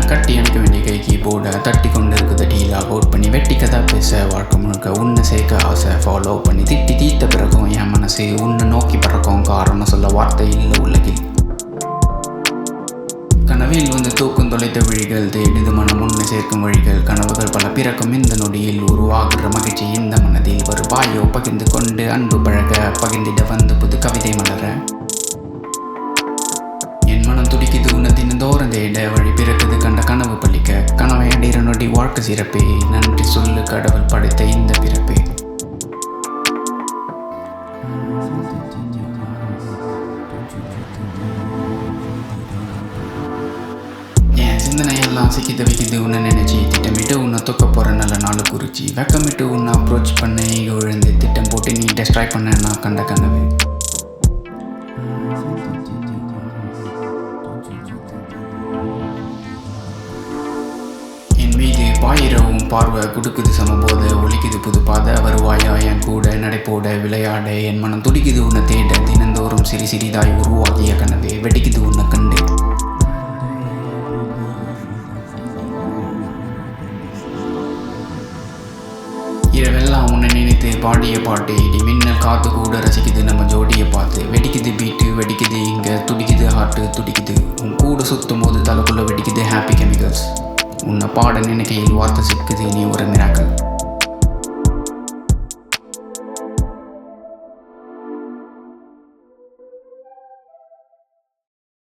கட்டி அணைக்க வேண்டிய கைக்கு போர்டை தட்டி கொண்டு இருக்குது டீலாக அவுட் பண்ணி வெட்டி கதா பேச வாழ்க்கை முழுக்க உன்னை சேர்க்க ஆசை ஃபாலோ பண்ணி திட்டி தீத்த பிறக்கும் என் மனசு உன்னை நோக்கி பறக்கும் காரணம் சொல்ல வார்த்தை இல்லை உலகில் கனவில் வந்து தூக்கம் தொலைத்த வழிகள் தேடிது மனம் உன்னை சேர்க்கும் வழிகள் கனவுகள் பல பிறக்கும் இந்த நொடியில் உருவாகிற மகிழ்ச்சி இந்த மனதில் ஒரு பாயோ பகிர்ந்து கொண்டு அன்பு பழக பகிர்ந்திட வந்து புது கவிதை மலர என் மனம் துடிக்குது உன்னை தினந்தோறும் தேட வழி பிறக்குது கண்ட கனவு பழிக்க கனவை அடைகிற நொடி வாழ்க்கை சிறப்பே நன்றி சொல்லு கடவுள் படைத்த இந்த பிறப்பே. என் சிந்தனையெல்லாம் சிக்கித வைக்குது உன்னை நினைச்சி திட்டமிட்டு உன்னை தொக்க போகிற நல்ல நாள் குறிச்சி வெக்கமிட்டு உன்னை அப்ரோச் பண்ண விழுந்து திட்டம் போட்டு நீ டெஸ்ட்ராய் பண்ண நான் கண்ட கனவு என் மீது பாயிரவும் பார்வை கொடுக்குது சமபோத ஒலிக்குது புது பாதை வருவாயா என் கூட நடைபோட விளையாட என் மனம் துடிக்குது உன்னை தேட தினந்தோறும் சிறி சிறிதாய் உருவாகிய கனவே வெடிக்குது உன்னை கண்டு இரவெல்லாம் உன்னை நினைத்து பாடிய பாட்டு இடி மின்னல் காத்து கூட ரசிக்குது நம்ம ஜோடியை பார்த்து வெடிக்குது பீட்டு வெடிக்குது இங்கே துடிக்குது ஹார்ட்டு துடிக்குது உன் கூட சுற்றும் போது தலைக்குள்ளே வெடிக்குது ஹாப்பி கெமிக்கல்ஸ் உன்னை பாட நினைக்கையில் வார்த்தை சிக்குது நீ ஒரு மிராக்கல்.